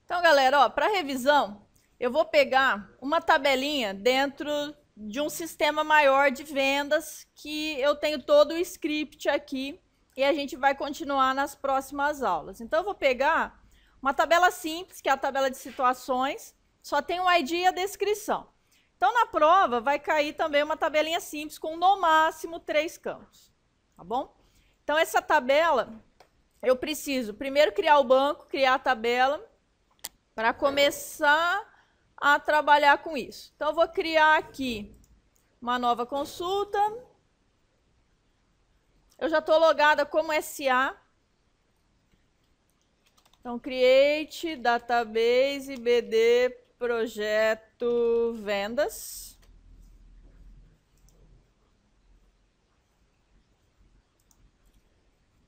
Então, galera, para revisão, eu vou pegar uma tabelinha dentro de um sistema maior de vendas que eu tenho todo o script aqui e a gente vai continuar nas próximas aulas. Então, eu vou pegar uma tabela simples, que é a tabela de situações, só tem o ID e a descrição. Então, na prova, vai cair também uma tabelinha simples com, no máximo, 3 campos, tá bom? Então, essa tabela, eu preciso primeiro criar o banco, criar a tabela, para começar a trabalhar com isso. Então, eu vou criar aqui uma nova consulta. Eu já estou logada como SA. Então, create database BD projeto vendas.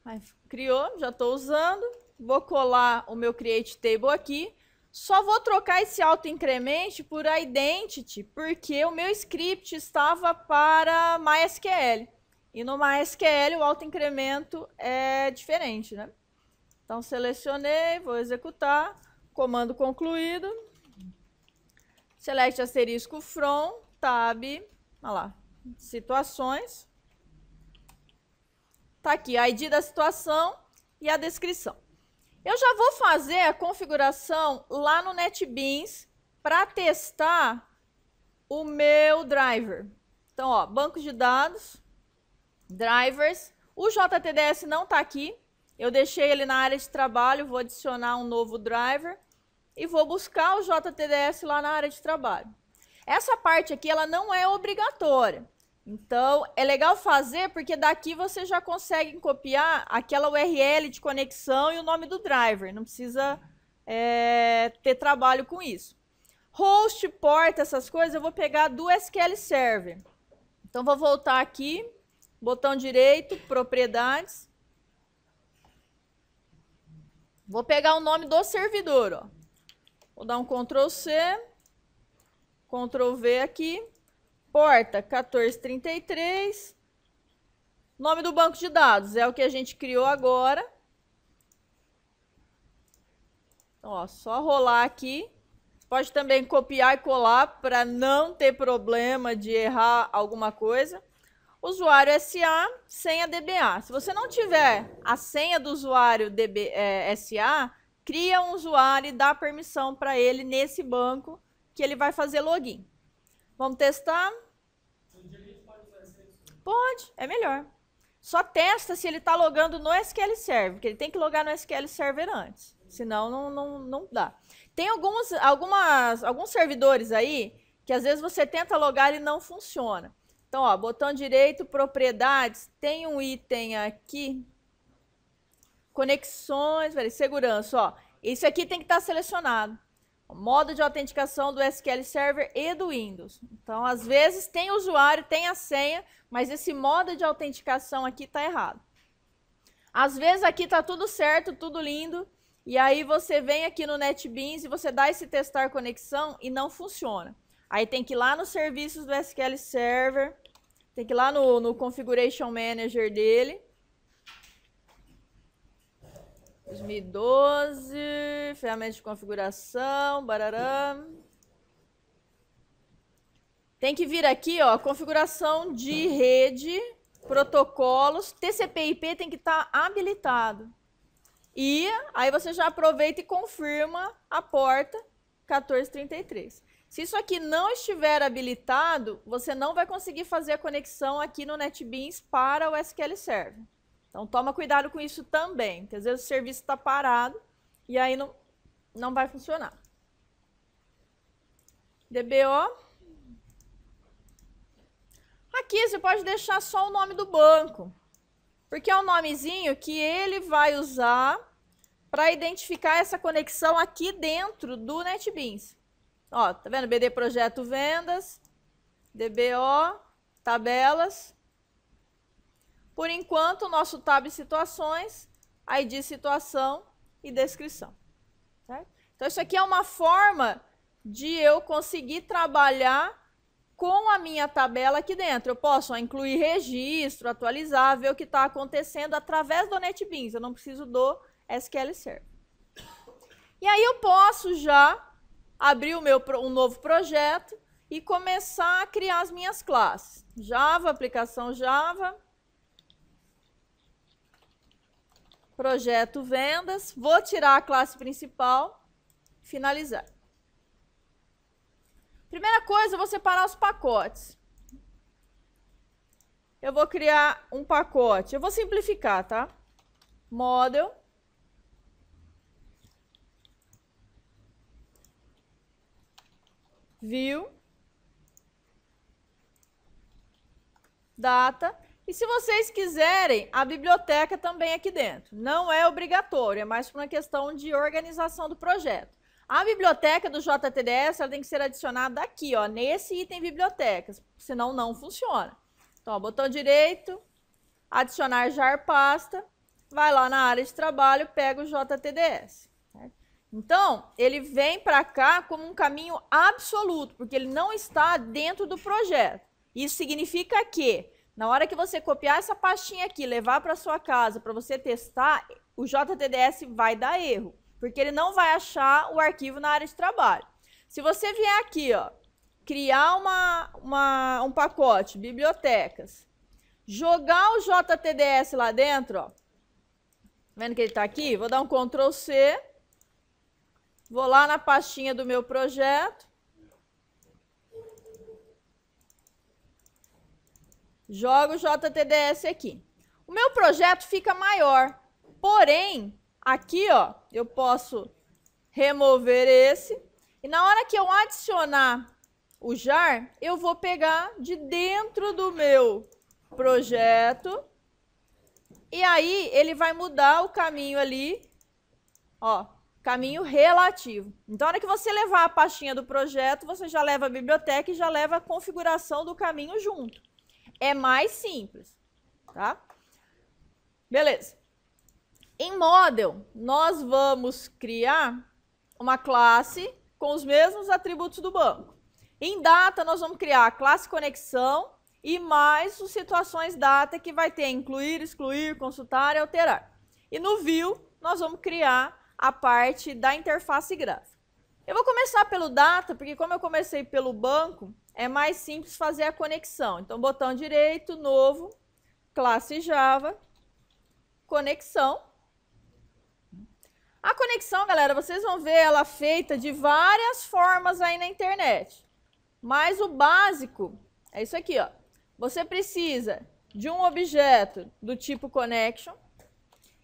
Aí, criou, já estou usando. Vou colar o meu create table aqui. Só vou trocar esse autoincrement por identity, porque o meu script estava para MySQL. E no MySQL o autoincremento é diferente, né? Então, selecionei, vou executar, comando concluído. Select asterisco from, tab, olha lá, situações. Tá aqui, ID da situação e a descrição. Eu já vou fazer a configuração lá no NetBeans para testar o meu driver. Então, ó, banco de dados, drivers. O JTDS não está aqui. Eu deixei ele na área de trabalho, vou adicionar um novo driver e vou buscar o JTDS lá na área de trabalho. Essa parte aqui, ela não é obrigatória. Então, é legal fazer porque daqui você já consegue copiar aquela URL de conexão e o nome do driver. Não precisa ter trabalho com isso. Host, porta, essas coisas, eu vou pegar do SQL Server. Então, vou voltar aqui, botão direito, propriedades. Vou pegar o nome do servidor, ó. Vou dar um Ctrl+C, Ctrl+V aqui. Porta 1433. Nome do banco de dados é o que a gente criou agora. Então, ó, só rolar aqui. Pode também copiar e colar para não ter problema de errar alguma coisa. Usuário SA, senha DBA. Se você não tiver a senha do usuário SA, cria um usuário e dá permissão para ele nesse banco que ele vai fazer login. Vamos testar? Pode, é melhor. Só testa se ele está logando no SQL Server, porque ele tem que logar no SQL Server antes, senão não dá. Tem alguns servidores aí que às vezes você tenta logar e não funciona. Então, ó, botão direito, propriedades, tem um item aqui, conexões, segurança, ó. Isso aqui tem que estar selecionado. Modo de autenticação do SQL Server e do Windows. Então, às vezes, tem o usuário, tem a senha, mas esse modo de autenticação aqui está errado. Às vezes, aqui está tudo certo, tudo lindo, e aí você vem aqui no NetBeans e você dá esse testar conexão e não funciona. Aí tem que ir lá nos serviços do SQL Server, tem que ir lá no Configuration Manager dele. 2012, ferramenta de configuração, barará. Tem que vir aqui, ó, configuração de rede, protocolos, TCP/IP tem que estar habilitado. E aí você já aproveita e confirma a porta 1433. Se isso aqui não estiver habilitado, você não vai conseguir fazer a conexão aqui no NetBeans para o SQL Server. Então, toma cuidado com isso também, porque às vezes o serviço está parado e aí não vai funcionar. DBO. Aqui você pode deixar só o nome do banco, porque é o nomezinho que ele vai usar para identificar essa conexão aqui dentro do NetBeans. Ó, tá vendo? BD Projeto Vendas, DBO, tabelas. Por enquanto, o nosso tab situações, ID situação e descrição. Certo? Então, isso aqui é uma forma de eu conseguir trabalhar com a minha tabela aqui dentro. Eu posso incluir registro, atualizar, ver o que está acontecendo através do NetBeans. Eu não preciso do SQL Server. E aí eu posso já abrir um novo projeto e começar a criar as minhas classes. Java, aplicação Java, projeto vendas, vou tirar a classe principal, finalizar. Primeira coisa, eu vou separar os pacotes. Eu vou criar um pacote, eu vou simplificar, tá? Model. View. Data. E se vocês quiserem, a biblioteca também aqui dentro. Não é obrigatório, é mais por uma questão de organização do projeto. A biblioteca do JTDS ela tem que ser adicionada aqui, ó, nesse item bibliotecas, senão não funciona. Então, ó, botão direito, adicionar jar pasta, vai lá na área de trabalho, pega o JTDS. Certo? Então, ele vem para cá como um caminho absoluto, porque ele não está dentro do projeto. Isso significa que, na hora que você copiar essa pastinha aqui, levar para sua casa para você testar, o JTDS vai dar erro, porque ele não vai achar o arquivo na área de trabalho. Se você vier aqui, ó, criar um pacote, bibliotecas, jogar o JTDS lá dentro, ó, vendo que ele está aqui? Vou dar um Ctrl C, vou lá na pastinha do meu projeto, jogo o JTDS aqui. O meu projeto fica maior, porém, aqui, ó, eu posso remover esse, e na hora que eu adicionar o jar, eu vou pegar de dentro do meu projeto, e aí ele vai mudar o caminho ali, ó, caminho relativo. Então, na hora que você levar a pastinha do projeto, você já leva a biblioteca e já leva a configuração do caminho junto. É mais simples, tá? Beleza. Em Model, nós vamos criar uma classe com os mesmos atributos do banco. Em Data, nós vamos criar a classe conexão e mais os situações Data que vai ter incluir, excluir, consultar e alterar. E no View, nós vamos criar a parte da interface gráfica. Eu vou começar pelo Data, porque como eu comecei pelo banco, é mais simples fazer a conexão. Então, botão direito, novo, classe Java, conexão. A conexão, galera, vocês vão ver ela feita de várias formas aí na internet. Mas o básico é isso aqui, ó. Você precisa de um objeto do tipo connection.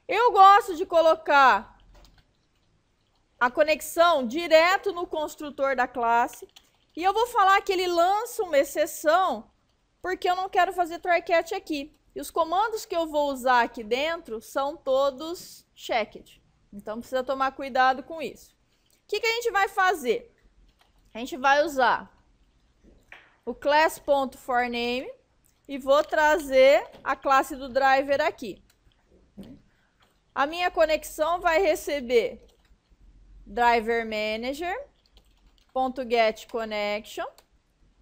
Eu gosto de colocar a conexão direto no construtor da classe. E eu vou falar que ele lança uma exceção porque eu não quero fazer try-catch aqui. E os comandos que eu vou usar aqui dentro são todos checked. Então, precisa tomar cuidado com isso. O que a gente vai fazer? A gente vai usar o class.forName e vou trazer a classe do driver aqui. A minha conexão vai receber driver manager.getConnection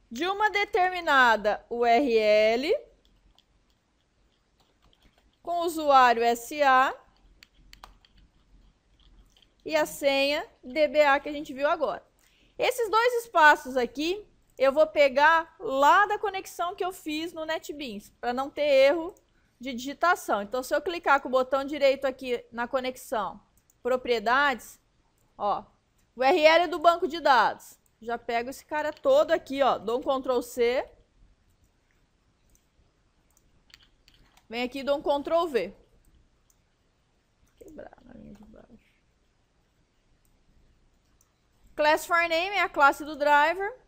de uma determinada URL com usuário SA e a senha DBA que a gente viu agora. Esses dois espaços aqui eu vou pegar lá da conexão que eu fiz no NetBeans, para não ter erro de digitação. Então, se eu clicar com o botão direito aqui na conexão, propriedades, ó, URL do banco de dados. Já pego esse cara todo aqui, ó, dou um Ctrl C. Vem aqui e dou um Ctrl V. Quebrar na linha de baixo. Class for name é a classe do driver.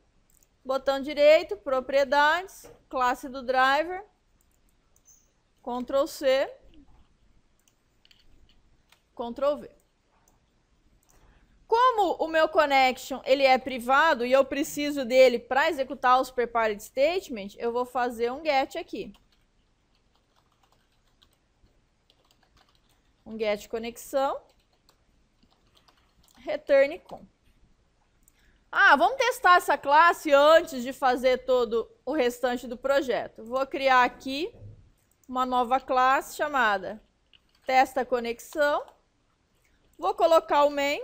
Botão direito, propriedades, classe do driver. Ctrl C. Ctrl V. Como o meu connection ele é privado e eu preciso dele para executar os prepared statement, eu vou fazer um get aqui. Um get conexão. Return com. Ah, vamos testar essa classe antes de fazer todo o restante do projeto. Vou criar aqui uma nova classe chamada testa conexão. Vou colocar o main.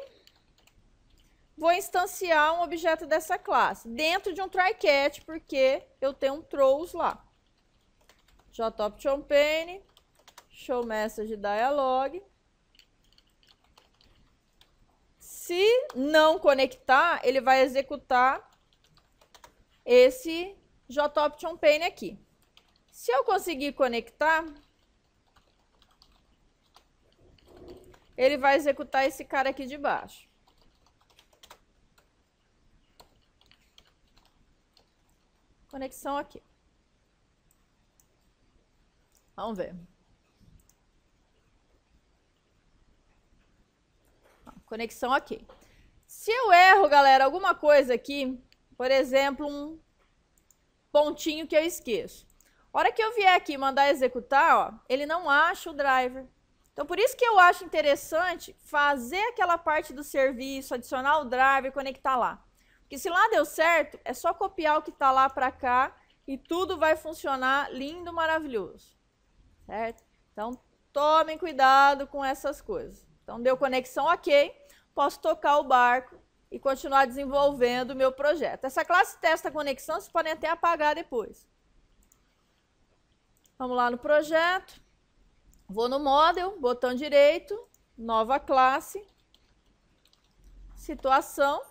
vou instanciar um objeto dessa classe dentro de um try-catch, porque eu tenho um throws lá. JOptionPane, showMessageDialog. Se não conectar, ele vai executar esse JOptionPane aqui. Se eu conseguir conectar, ele vai executar esse cara aqui de baixo. Conexão aqui. Vamos ver. Conexão aqui. Se eu erro, galera, alguma coisa aqui, por exemplo, um pontinho que eu esqueço. A hora que eu vier aqui e mandar executar, ó, ele não acha o driver. Então, por isso que eu acho interessante fazer aquela parte do serviço, adicionar o driver e conectar lá. Porque se lá deu certo, é só copiar o que está lá para cá e tudo vai funcionar lindo, maravilhoso. Certo? Então, tomem cuidado com essas coisas. Então, deu conexão ok, posso tocar o barco e continuar desenvolvendo o meu projeto. Essa classe testa conexão, vocês podem até apagar depois. Vamos lá no projeto. Vou no Model, botão direito, nova classe, situação.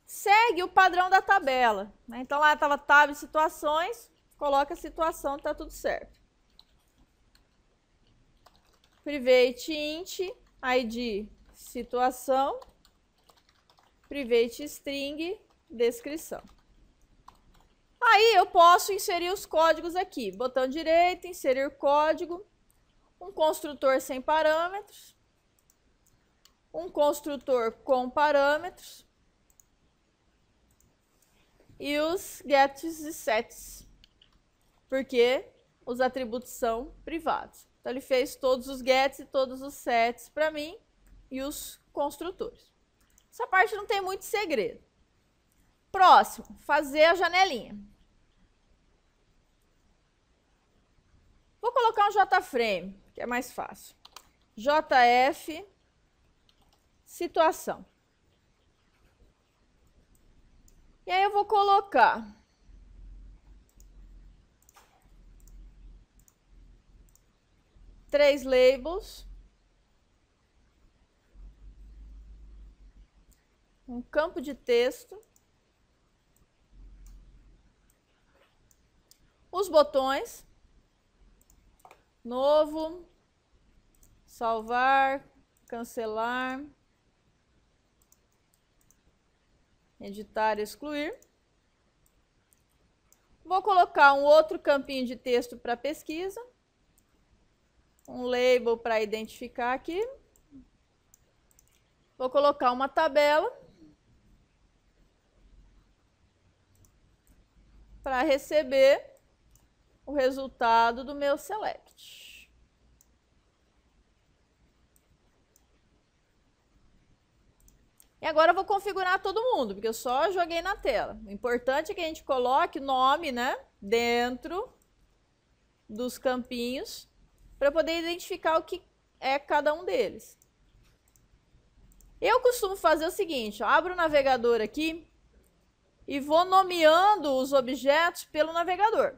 Segue o padrão da tabela. Né? Então, lá estava tab situações, coloca a situação, está tudo certo. Private int, id, situação, private string, descrição. Aí eu posso inserir os códigos aqui. Botão direito, inserir código, um construtor sem parâmetros, um construtor com parâmetros, e os gets e sets, porque os atributos são privados. Então, ele fez todos os gets e todos os sets para mim e os construtores. Essa parte não tem muito segredo. Próximo, fazer a janelinha. Vou colocar um JFrame, que é mais fácil. JF, situação. E aí eu vou colocar três labels, um campo de texto, os botões, novo, salvar, cancelar, editar, excluir. Vou colocar um outro campinho de texto para pesquisa. Um label para identificar aqui. Vou colocar uma tabela para receber o resultado do meu select. E agora eu vou configurar todo mundo, porque eu só joguei na tela. O importante é que a gente coloque nome, né, dentro dos campinhos, para poder identificar o que é cada um deles. Eu costumo fazer o seguinte, ó, abro o navegador aqui e vou nomeando os objetos pelo navegador.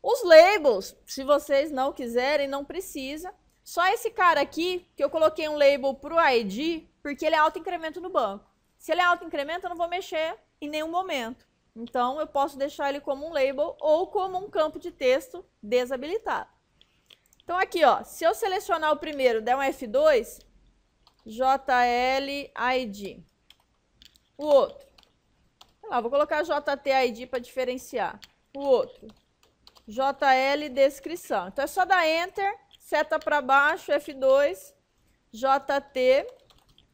Os labels, se vocês não quiserem, não precisa. Só esse cara aqui, que eu coloquei um label para o ID, porque ele é auto-incremento no banco. Se ele é auto-incremento, eu não vou mexer em nenhum momento. Então, eu posso deixar ele como um label ou como um campo de texto desabilitado. Então, aqui, ó, se eu selecionar o primeiro, der um F2, JLID. O outro. Sei lá, vou colocar JTID para diferenciar. O outro. JL descrição. Então, é só dar Enter, seta para baixo, F2, JT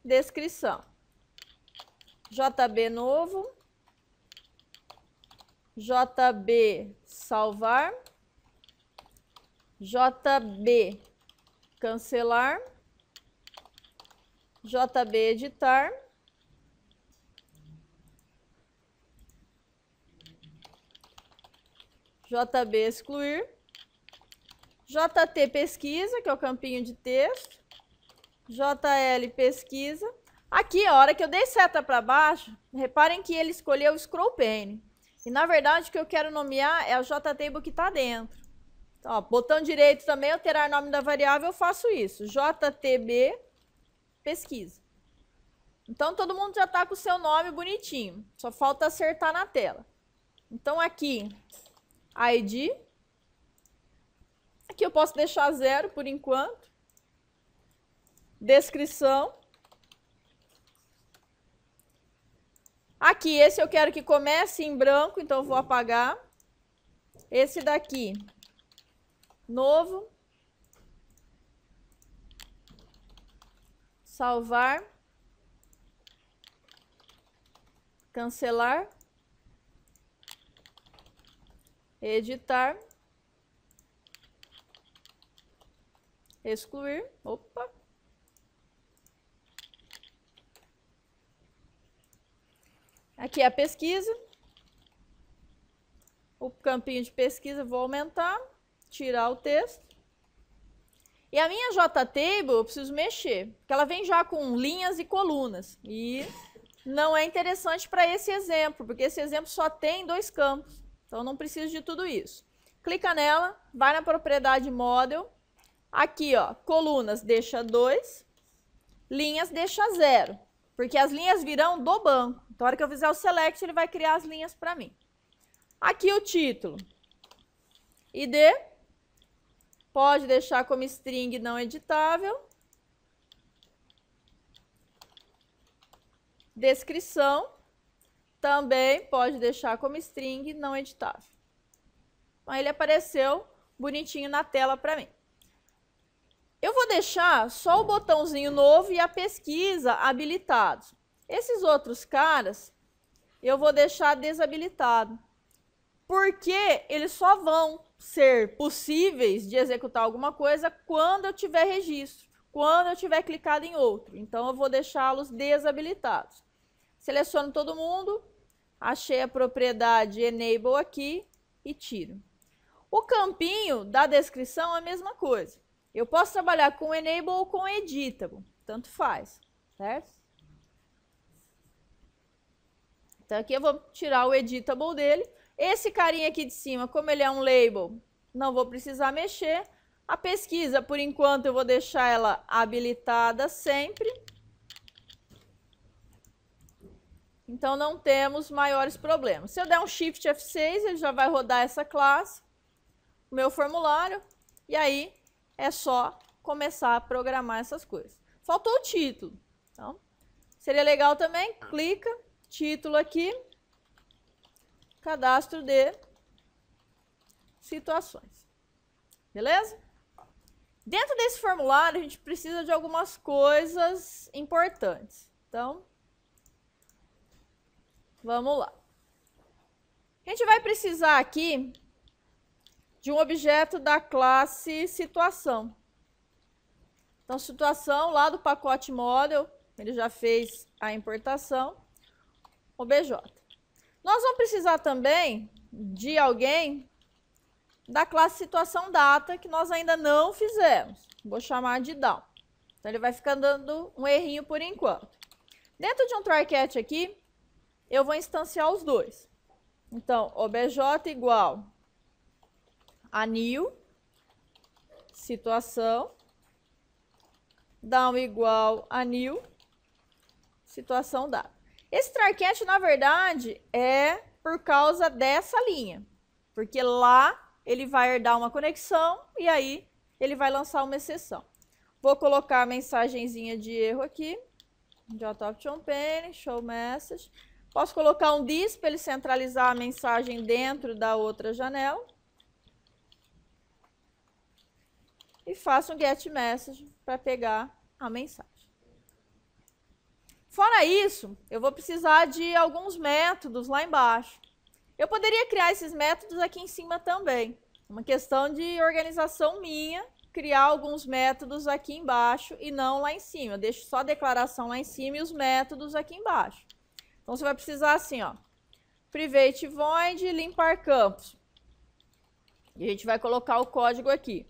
descrição. JB novo. JB salvar. JB cancelar. JB editar. JB excluir. JT pesquisa, que é o campinho de texto. JL pesquisa. Aqui, a hora que eu dei seta para baixo, reparem que ele escolheu o scroll pane. E, na verdade, o que eu quero nomear é a JTable que está dentro. Então, ó, botão direito também, alterar nome da variável, eu faço isso. JTB pesquisa. Então, todo mundo já está com o seu nome bonitinho. Só falta acertar na tela. Então, aqui, ID. Aqui eu posso deixar 0 por enquanto. Descrição. Aqui, esse eu quero que comece em branco, então eu vou apagar. Esse daqui, novo. Salvar. Cancelar. Editar. Excluir. Opa. Aqui é a pesquisa. O campinho de pesquisa vou aumentar, tirar o texto. E a minha JTable eu preciso mexer, porque ela vem já com linhas e colunas. E não é interessante para esse exemplo, porque esse exemplo só tem 2 campos. Então não preciso de tudo isso. Clica nela, vai na propriedade model. Aqui, ó, colunas deixa 2, linhas deixa 0, porque as linhas virão do banco. Então, na hora que eu fizer o select, ele vai criar as linhas para mim. Aqui o título. ID. Pode deixar como string não editável. Descrição. Também pode deixar como string não editável. Então, ele apareceu bonitinho na tela para mim. Eu vou deixar só o botãozinho novo e a pesquisa habilitados. Esses outros caras, eu vou deixar desabilitado. Porque eles só vão ser possíveis de executar alguma coisa quando eu tiver registro, quando eu tiver clicado em outro. Então, eu vou deixá-los desabilitados. Seleciono todo mundo, achei a propriedade enable aqui e tiro. O campinho da descrição é a mesma coisa. Eu posso trabalhar com enable ou com editable, tanto faz, certo? Então, aqui eu vou tirar o editable dele. Esse carinha aqui de cima, como ele é um label, não vou precisar mexer. A pesquisa, por enquanto, eu vou deixar ela habilitada sempre. Então, não temos maiores problemas. Se eu der um Shift F6, ele já vai rodar essa classe, o meu formulário, e aí é só começar a programar essas coisas. Faltou o título. Então, seria legal também, clica, título aqui, cadastro de situações. Beleza? Dentro desse formulário, a gente precisa de algumas coisas importantes. Então, vamos lá. A gente vai precisar aqui de um objeto da classe situação. Então, situação lá do pacote model, ele já fez a importação, obj. Nós vamos precisar também de alguém da classe situação data, que nós ainda não fizemos. Vou chamar de down. Então, ele vai ficar dando um errinho por enquanto. Dentro de um try-catch aqui, eu vou instanciar os dois. Então, obj igual a new, situação, down igual a new, situação data. Esse try-catch, na verdade, é por causa dessa linha, porque lá ele vai herdar uma conexão e aí ele vai lançar uma exceção. Vou colocar a mensagenzinha de erro aqui, JOptionPane, show message. Posso colocar um this para ele centralizar a mensagem dentro da outra janela. E faço um get message para pegar a mensagem. Fora isso, eu vou precisar de alguns métodos lá embaixo. Eu poderia criar esses métodos aqui em cima também. Uma questão de organização minha, criar alguns métodos aqui embaixo e não lá em cima. Eu deixo só a declaração lá em cima e os métodos aqui embaixo. Então, você vai precisar assim, ó, private void, limpar campos. E a gente vai colocar o código aqui.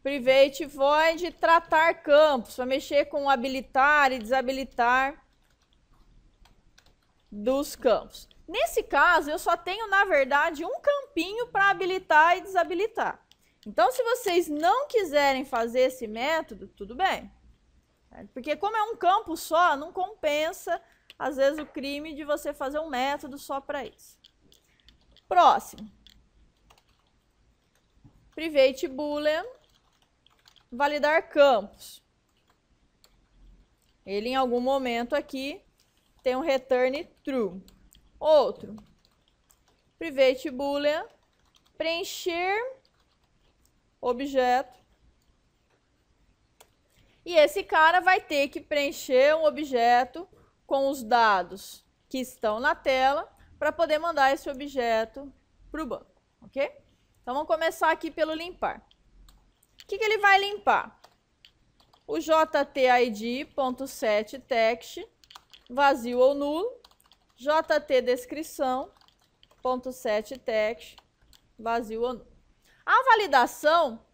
Private void tratar campos, para mexer com habilitar e desabilitar dos campos. Nesse caso, eu só tenho, na verdade, um campinho para habilitar e desabilitar. Então, se vocês não quiserem fazer esse método, tudo bem. Porque como é um campo só, não compensa, às vezes, o crime de você fazer um método só para isso. Próximo. Private boolean, validar campos. Ele, em algum momento aqui, tem um return true. Outro. Private boolean, preencher objeto. E esse cara vai ter que preencher um objeto com os dados que estão na tela para poder mandar esse objeto para o banco, ok? Então, vamos começar aqui pelo limpar. O que ele vai limpar? O jtid.setText, vazio ou nulo, jtDescrição.setText, vazio ou nulo. A validação,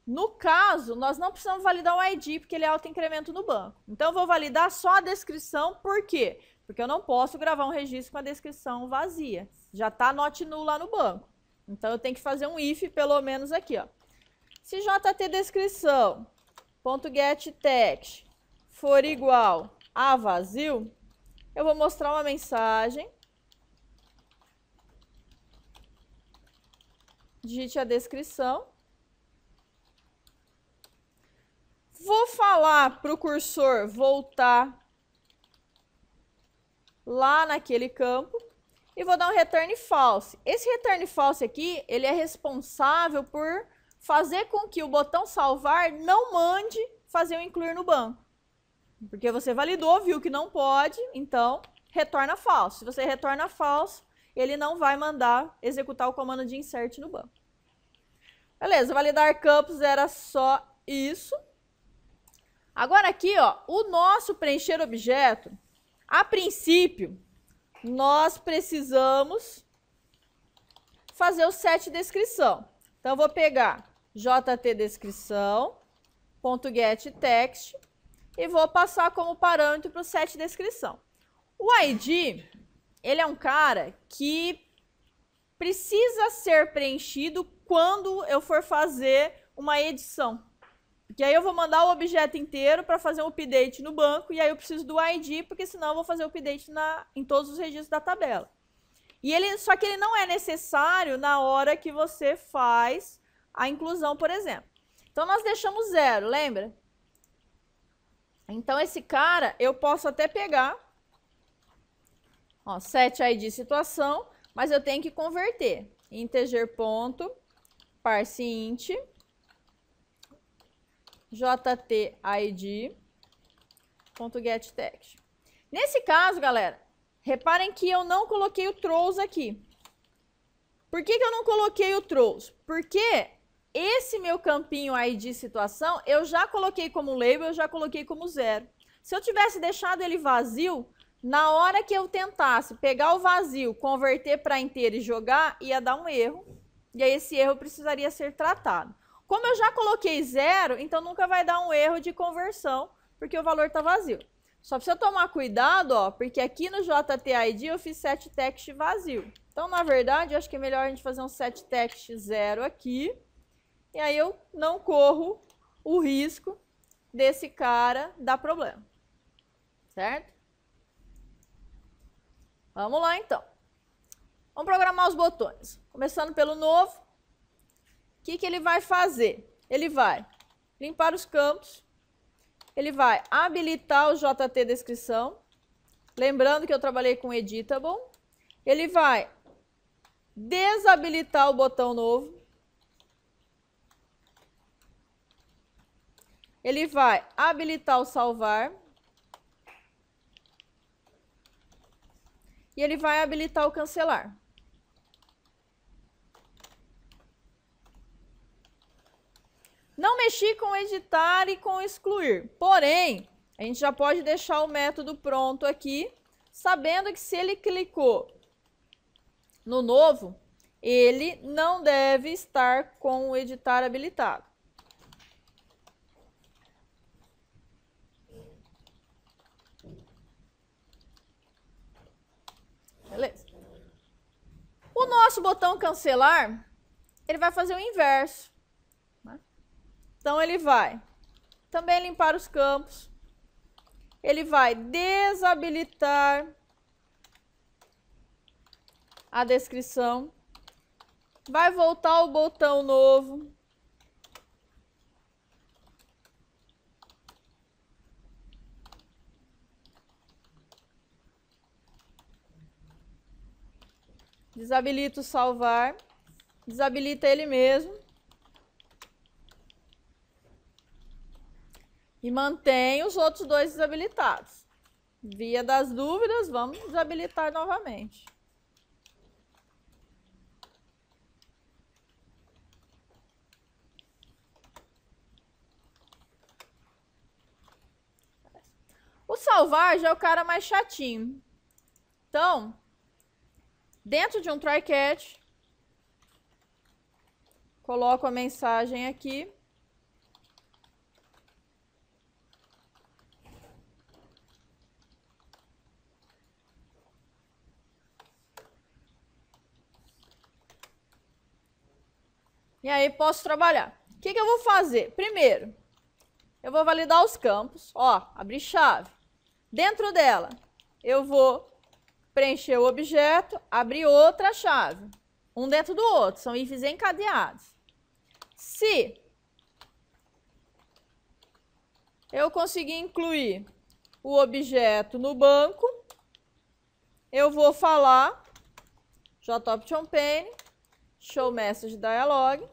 no caso, nós não precisamos validar o ID, porque ele é autoincremento no banco. Então, eu vou validar só a descrição, por quê? Porque eu não posso gravar um registro com a descrição vazia. Já está not null lá no banco. Então, eu tenho que fazer um if, pelo menos aqui, ó. Se jtDescrição.getText for igual a vazio, eu vou mostrar uma mensagem. Digite a descrição. Vou falar para o cursor voltar lá naquele campo e vou dar um return false. Esse return false aqui, ele é responsável por fazer com que o botão salvar não mande fazer o incluir no banco. Porque você validou, viu que não pode, então retorna false. Se você retorna false, ele não vai mandar executar o comando de insert no banco. Beleza, validar campos era só isso. Agora aqui, ó, o nosso preencher objeto, a princípio, nós precisamos fazer o set descrição. Então, eu vou pegar jtDescrição.getText e vou passar como parâmetro para o set descrição. O ID, ele é um cara que precisa ser preenchido quando eu for fazer uma edição. Porque aí eu vou mandar o objeto inteiro para fazer um update no banco e aí eu preciso do ID, porque senão eu vou fazer o update em todos os registros da tabela. Só que ele não é necessário na hora que você faz a inclusão, por exemplo. Então, nós deixamos 0, lembra? Então, esse cara eu posso até pegar, ó, set ID situação, mas eu tenho que converter. Integer.parseInt jtid.getText. Nesse caso, galera, reparem que eu não coloquei o throws aqui. Por que eu não coloquei o throws? Porque esse meu campinho ID situação, eu já coloquei como label, eu já coloquei como 0. Se eu tivesse deixado ele vazio, na hora que eu tentasse pegar o vazio, converter para inteiro e jogar, ia dar um erro. E aí esse erro precisaria ser tratado. Como eu já coloquei 0, então nunca vai dar um erro de conversão, porque o valor está vazio. Só precisa tomar cuidado, ó, porque aqui no jtid eu fiz setText vazio. Então, na verdade, eu acho que é melhor a gente fazer um setText 0 aqui. E aí eu não corro o risco desse cara dar problema. Certo? Vamos lá, então. Vamos programar os botões. Começando pelo novo. O que ele vai fazer? Ele vai limpar os campos. Ele vai habilitar o jtDescrição. Lembrando que eu trabalhei com editable. Ele vai desabilitar o botão novo. Ele vai habilitar o salvar. E ele vai habilitar o cancelar. Não mexi com editar e com excluir. Porém, a gente já pode deixar o método pronto aqui, sabendo que se ele clicou no novo, ele não deve estar com o editar habilitado. nosso botão cancelar, ele vai fazer o inverso. Né? Então, ele vai também limpar os campos. Ele vai desabilitar a descrição. Vai voltar o botão novo. Desabilita o salvar. Desabilita ele mesmo. E mantém os outros dois desabilitados. Via das dúvidas, vamos desabilitar novamente. O salvar já é o cara mais chatinho. Então, dentro de um try catch, coloco a mensagem aqui. E aí posso trabalhar. O que eu vou fazer? Primeiro, eu vou validar os campos. Ó, abrir chave. Dentro dela, eu vou preencher o objeto, abrir outra chave. Um dentro do outro, são ifs encadeados. Se eu conseguir incluir o objeto no banco, eu vou falar jOptionPane, show message dialog,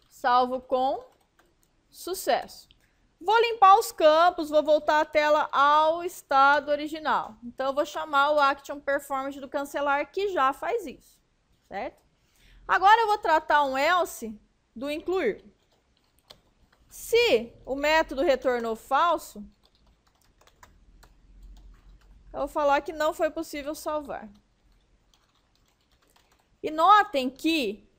salvo com sucesso. Vou limpar os campos, vou voltar a tela ao estado original. Então, eu vou chamar o Action Performance do cancelar, que já faz isso, certo? Agora, eu vou tratar um else do incluir. Se o método retornou falso, eu vou falar que não foi possível salvar. E notem que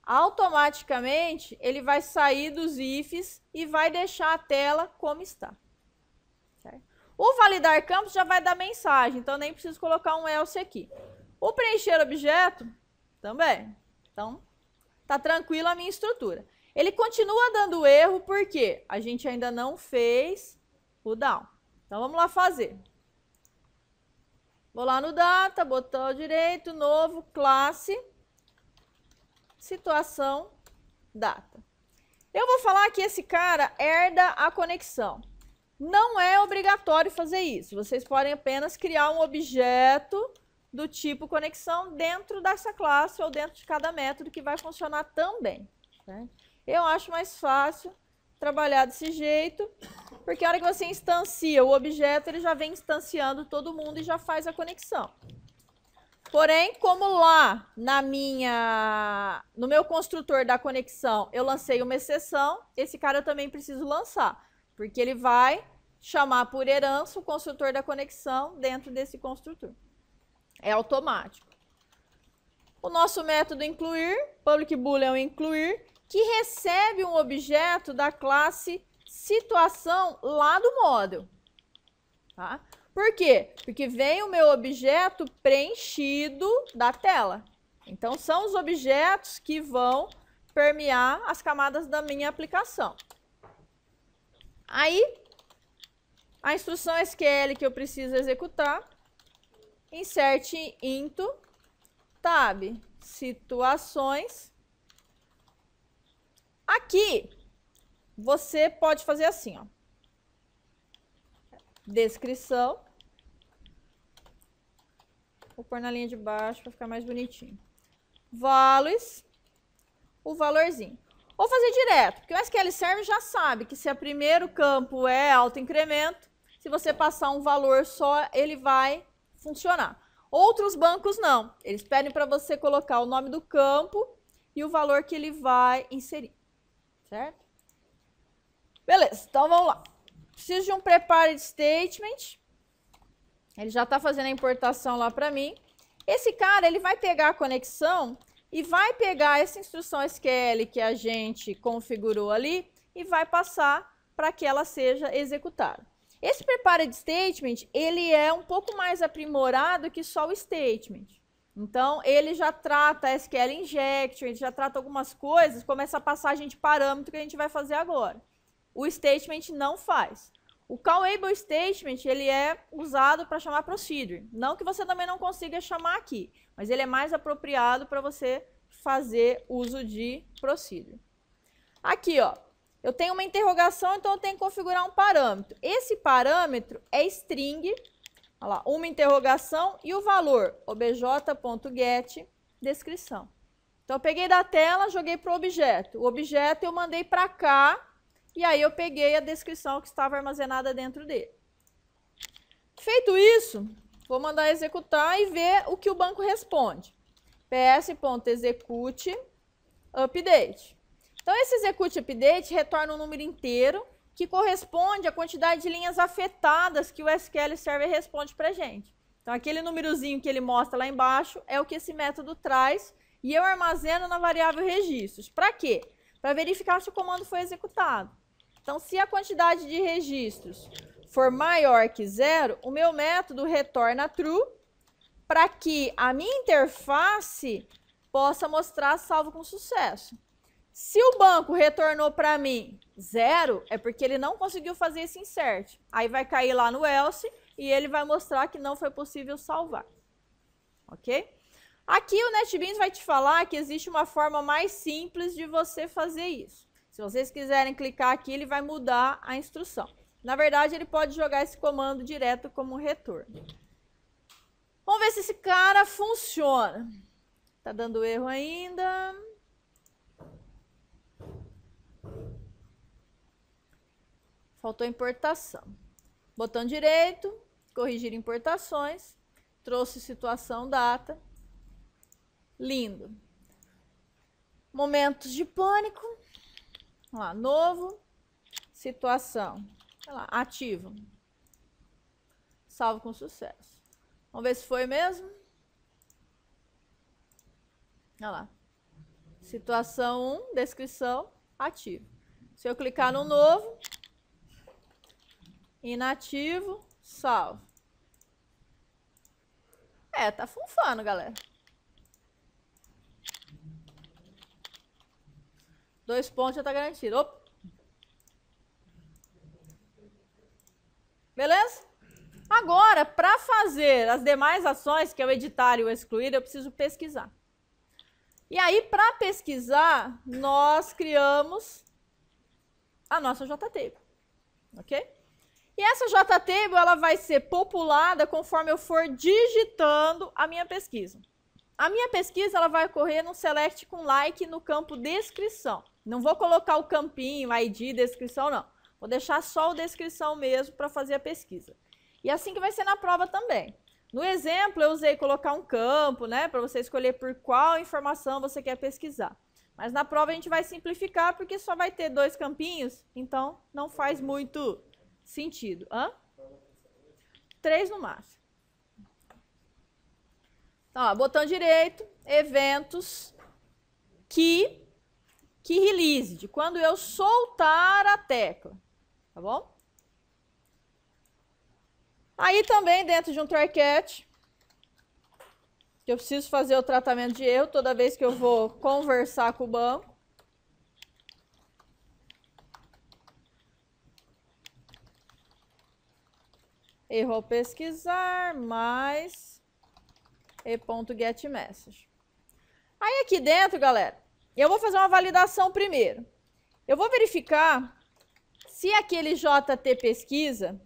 automaticamente ele vai sair dos ifs e vai deixar a tela como está. Certo? O validar campos já vai dar mensagem, então nem preciso colocar um else aqui. O preencher objeto também. Então, tá tranquila a minha estrutura. Ele continua dando erro porque a gente ainda não fez o down. Então, vamos lá fazer. Vou lá no data, botão direito, novo, classe, situação, data. Eu vou falar que esse cara herda a conexão. Não é obrigatório fazer isso. Vocês podem apenas criar um objeto do tipo conexão dentro dessa classe ou dentro de cada método que vai funcionar também. Certo? Eu acho mais fácil trabalhar desse jeito, porque a hora que você instancia o objeto, ele já vem instanciando todo mundo e já faz a conexão. Porém, como lá no meu construtor da conexão eu lancei uma exceção, esse cara eu também preciso lançar, porque ele vai chamar por herança o construtor da conexão dentro desse construtor. É automático. O nosso método incluir, public boolean incluir, que recebe um objeto da classe situação lá do model. Tá? Por quê? Porque vem o meu objeto preenchido da tela. Então, são os objetos que vão permear as camadas da minha aplicação. Aí, a instrução SQL que eu preciso executar, insert into tab situações. Aqui, você pode fazer assim, ó. Descrição. Vou pôr na linha de baixo para ficar mais bonitinho. Values, o valorzinho. Vou fazer direto, porque o SQL Server já sabe que se o primeiro campo é autoincremento, se você passar um valor só, ele vai funcionar. Outros bancos não. Eles pedem para você colocar o nome do campo e o valor que ele vai inserir. Certo? Beleza, então vamos lá. Preciso de um prepared statement. Ele já está fazendo a importação lá para mim. Esse cara, ele vai pegar a conexão e vai pegar essa instrução SQL que a gente configurou ali e vai passar para que ela seja executada. Esse prepared statement, ele é um pouco mais aprimorado que só o statement. Então, ele já trata SQL injection, ele já trata algumas coisas, como essa passagem de parâmetro que a gente vai fazer agora. O statement não faz. O callable statement, ele é usado para chamar procedure. Não que você também não consiga chamar aqui, mas ele é mais apropriado para você fazer uso de procedure. Aqui, ó, eu tenho uma interrogação, então eu tenho que configurar um parâmetro. Esse parâmetro é string, olha lá, uma interrogação e o valor, obj.get, descrição. Então, eu peguei da tela, joguei para o objeto. O objeto eu mandei para cá, e aí eu peguei a descrição que estava armazenada dentro dele. Feito isso, vou mandar executar e ver o que o banco responde. ps.execute update. Então, esse execute update retorna um número inteiro que corresponde à quantidade de linhas afetadas que o SQL Server responde para a gente. Então, aquele númerozinho que ele mostra lá embaixo é o que esse método traz e eu armazeno na variável registros. Para quê? Para verificar se o comando foi executado. Então, se a quantidade de registros for maior que 0, o meu método retorna true para que a minha interface possa mostrar salvo com sucesso. Se o banco retornou para mim 0, é porque ele não conseguiu fazer esse insert. Aí vai cair lá no else e ele vai mostrar que não foi possível salvar. Ok? Aqui o NetBeans vai te falar que existe uma forma mais simples de você fazer isso. Se vocês quiserem clicar aqui, ele vai mudar a instrução. Na verdade, ele pode jogar esse comando direto como retorno. Vamos ver se esse cara funciona. Tá dando erro ainda. Faltou importação. Botão direito, corrigir importações. Trouxe situação, data. Lindo. Momentos de pânico. Vamos lá, novo. Situação. Olha lá, ativo. Salvo com sucesso. Vamos ver se foi mesmo. Olha lá. Situação 1, descrição, ativo. Se eu clicar no novo, inativo, salvo. Tá funfando, galera. 2 pontos já tá garantido. Opa. Beleza? Agora, para fazer as demais ações, que é o editar e o excluir, eu preciso pesquisar. E aí, para pesquisar, nós criamos a nossa JTable. Ok? E essa JTable, ela vai ser populada conforme eu for digitando a minha pesquisa. A minha pesquisa, ela vai ocorrer no select com like no campo descrição. Não vou colocar o campinho, ID, descrição, não. Vou deixar só o descrição mesmo para fazer a pesquisa. E assim que vai ser na prova também. No exemplo, eu usei colocar um campo, né, para você escolher por qual informação você quer pesquisar. Mas na prova a gente vai simplificar porque só vai ter 2 campinhos, então não faz muito sentido. 3 no máximo. Então, ó, botão direito, eventos, key release, de quando eu soltar a tecla, tá bom? Aí também dentro de um try catch, que eu preciso fazer o tratamento de erro toda vez que eu vou conversar com o banco. Erro ao pesquisar, mais e.getMessage. Aí aqui dentro, galera, eu vou fazer uma validação primeiro. Eu vou verificar se aquele JT pesquisa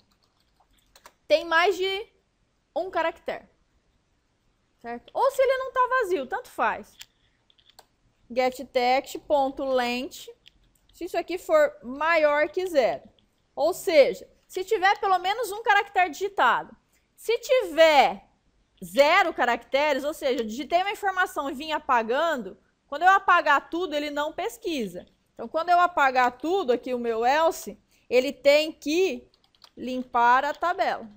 tem mais de um caractere, certo? Ou se ele não está vazio, tanto faz. getText.length, se isso aqui for maior que 0. Ou seja, se tiver pelo menos um caractere digitado. Se tiver 0 caracteres, ou seja, eu digitei uma informação e vim apagando, quando eu apagar tudo, ele não pesquisa. Então, quando eu apagar tudo, aqui o meu else, ele tem que limpar a tabela.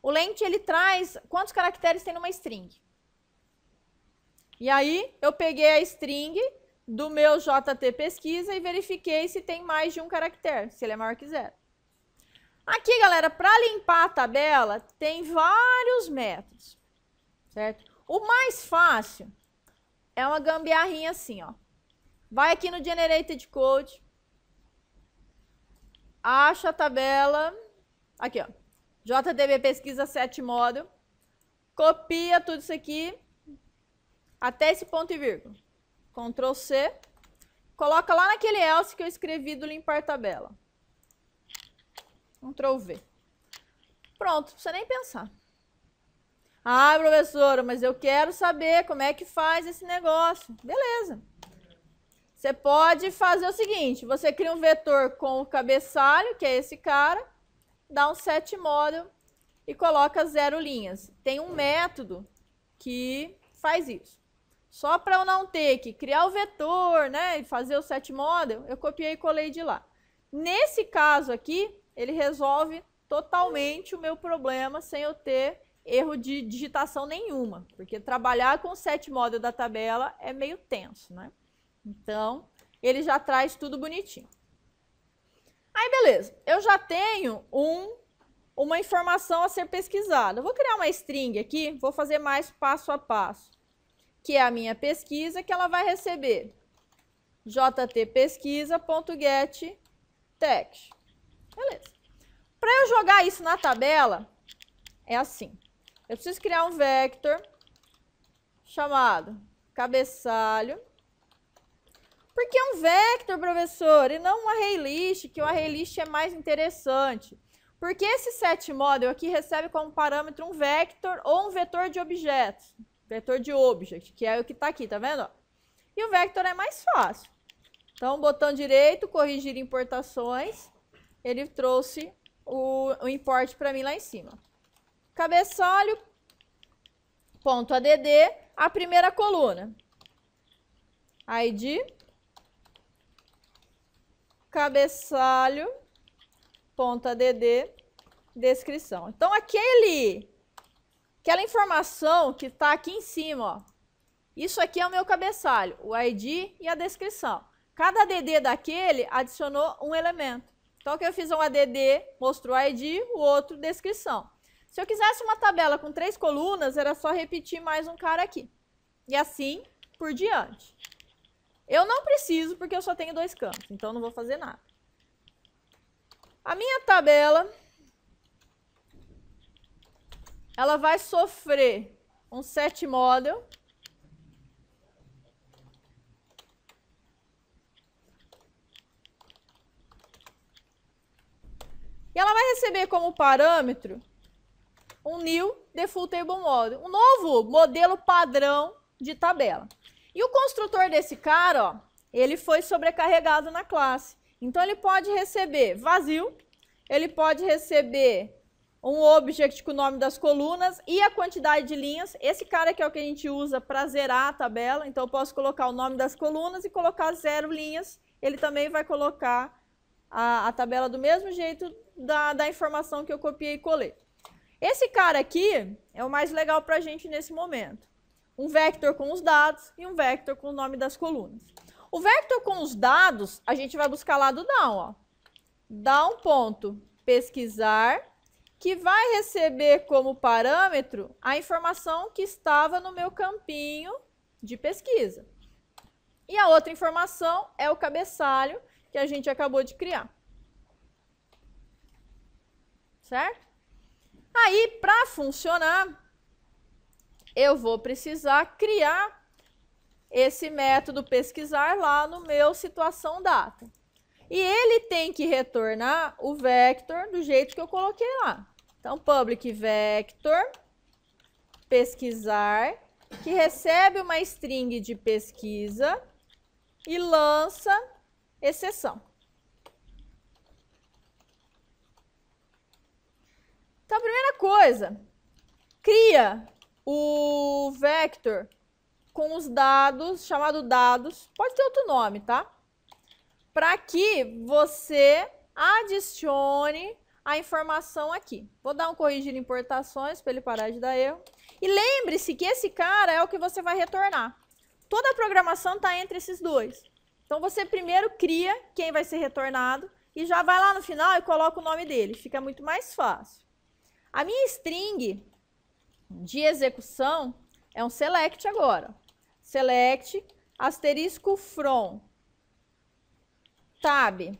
O length, ele traz quantos caracteres tem numa string. E aí, eu peguei a string do meu JT pesquisa e verifiquei se tem mais de um caractere, se ele é maior que 0. Aqui, galera, para limpar a tabela, tem vários métodos. certo? O mais fácil é uma gambiarrinha assim, ó. Vai aqui no Generated Code, acha a tabela, aqui, ó, JDB pesquisa set model, copia tudo isso aqui, até esse ponto e vírgula. Ctrl C, coloca lá naquele else que eu escrevi do limpar tabela. Ctrl V. Pronto, não precisa nem pensar. Ah, professora, mas eu quero saber como é que faz esse negócio. Beleza. Você pode fazer o seguinte, você cria um vetor com o cabeçalho, que é esse cara, dá um set model e coloca 0 linhas. Tem um método que faz isso. Só para eu não ter que criar o vetor, né, e fazer o set model, eu copiei e colei de lá. Nesse caso aqui, ele resolve totalmente o meu problema sem eu ter erro de digitação nenhuma, porque trabalhar com o set model da tabela é meio tenso, né? Então, ele já traz tudo bonitinho. Aí, beleza. Eu já tenho uma informação a ser pesquisada. Eu vou criar uma string aqui, vou fazer mais passo a passo, que é a minha pesquisa, que ela vai receber jtpesquisa.getText. Beleza. Para eu jogar isso na tabela, é assim. Eu preciso criar um vector chamado cabeçalho. Por que um vector, professor, e não um ArrayList, que o ArrayList é mais interessante? Porque esse set model aqui recebe como parâmetro um vector ou um vetor de objetos. Vetor de object, que é o que está aqui, tá vendo? E o vector é mais fácil. Então, botão direito, corrigir importações, ele trouxe o import para mim lá em cima. Cabeçalho.add, a primeira coluna. ID, cabeçalho.add, descrição. Então, aquela informação que está aqui em cima, ó, isso aqui é o meu cabeçalho, o ID e a descrição. Cada ADD daquele adicionou um elemento. Então, aqui eu fiz um ADD, mostrou o ID, o outro, descrição. Se eu quisesse uma tabela com 3 colunas, era só repetir mais um cara aqui. E assim por diante. Eu não preciso, porque eu só tenho 2 campos, então não vou fazer nada. A minha tabela, ela vai sofrer um set model. E ela vai receber como parâmetro um new default table model, um novo modelo padrão de tabela. E o construtor desse cara, ó, ele foi sobrecarregado na classe. Então, ele pode receber vazio, ele pode receber um object com o nome das colunas e a quantidade de linhas. Esse cara aqui é o que a gente usa para zerar a tabela. Então, eu posso colocar o nome das colunas e colocar 0 linhas. Ele também vai colocar a tabela do mesmo jeito da informação que eu copiei e colei. Esse cara aqui é o mais legal para a gente nesse momento. Um vector com os dados e um vector com o nome das colunas. O vector com os dados, a gente vai buscar lá do down, ó. Down.pesquisar, que vai receber como parâmetro a informação que estava no meu campinho de pesquisa. E a outra informação é o cabeçalho que a gente acabou de criar. Certo? Aí, para funcionar, eu vou precisar criar esse método pesquisar lá no meu situação data. E ele tem que retornar o vector do jeito que eu coloquei lá. Então, public vector pesquisar, que recebe uma string de pesquisa e lança exceção. Então, a primeira coisa, cria o vector com os dados, chamado dados, pode ter outro nome, tá? Para que você adicione a informação aqui. Vou dar um corrigir importações para ele parar de dar erro. E lembre-se que esse cara é o que você vai retornar. Toda a programação está entre esses dois. Então, você primeiro cria quem vai ser retornado e já vai lá no final e coloca o nome dele. Fica muito mais fácil. A minha string de execução é um select agora. Select, asterisco from, tab,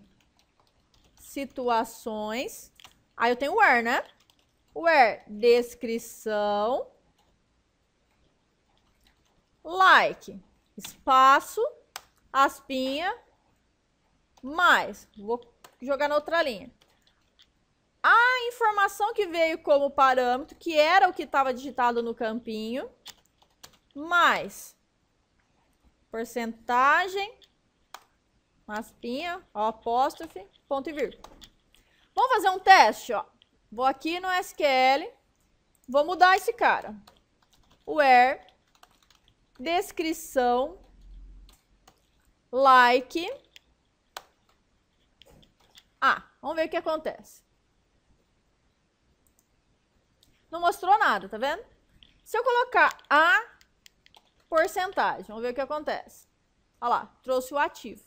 situações. Aí eu tenho where, né? Where, descrição, like, espaço, aspinha, mais. Vou jogar na outra linha. A informação que veio como parâmetro, que era o que estava digitado no campinho, mais porcentagem, aspinha, ó, apóstrofe, ponto e vírgula. Vamos fazer um teste, ó. Vou aqui no SQL, vou mudar esse cara. Where, descrição, like. Vamos ver o que acontece. Não mostrou nada, tá vendo? Se eu colocar a porcentagem, vamos ver o que acontece. Olha lá, trouxe o ativo.